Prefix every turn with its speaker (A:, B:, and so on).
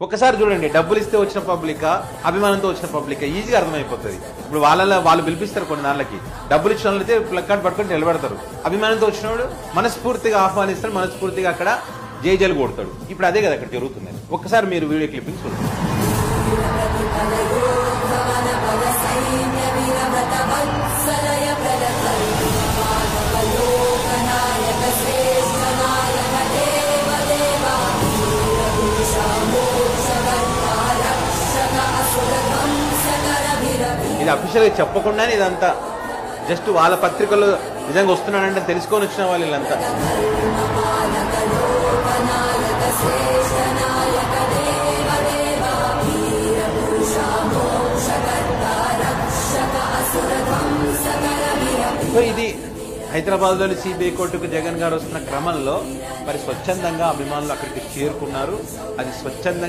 A: ఒకసారి చూడండి, డబ్బులు ఇస్తే వచ్చిన పబ్లిక్, అభిమానంతో వచ్చిన పబ్లిక్ ఈజీగా అర్థమైపోతుంది. ఇప్పుడు వాళ్ళు పిలిపిస్తారు కొన్ని నాళ్ళకి, డబ్బులు ఇచ్చిన వాళ్ళైతే ప్లక్కార్డ్ పట్టుకొని నిలబెడతారు. అభిమానంతో వచ్చినవాడు మనస్ఫూర్తిగా ఆహ్వానిస్తాడు, మనస్ఫూర్తిగా అక్కడ జైజలు కొడతాడు. ఇప్పుడు అదే కదా అక్కడ జరుగుతుంది. ఒక్కసారి మీరు వీడియో క్లిప్పింగ్ చూడండి. ఇది అఫీషియల్ గా చెప్పకుండానే ఇదంతా జస్ట్ వాళ్ళ పత్రికల్లో నిజంగా వస్తున్నాడంటే తెలుసుకొని వచ్చిన వాళ్ళు వీళ్ళంతా. సో ఇది హైదరాబాద్ లోని సిబిఐ కోర్టుకు జగన్ గారు వస్తున్న క్రమంలో మరి స్వచ్ఛందంగా అభిమానులు అక్కడికి చేరుకున్నారు. అది స్వచ్ఛందంగా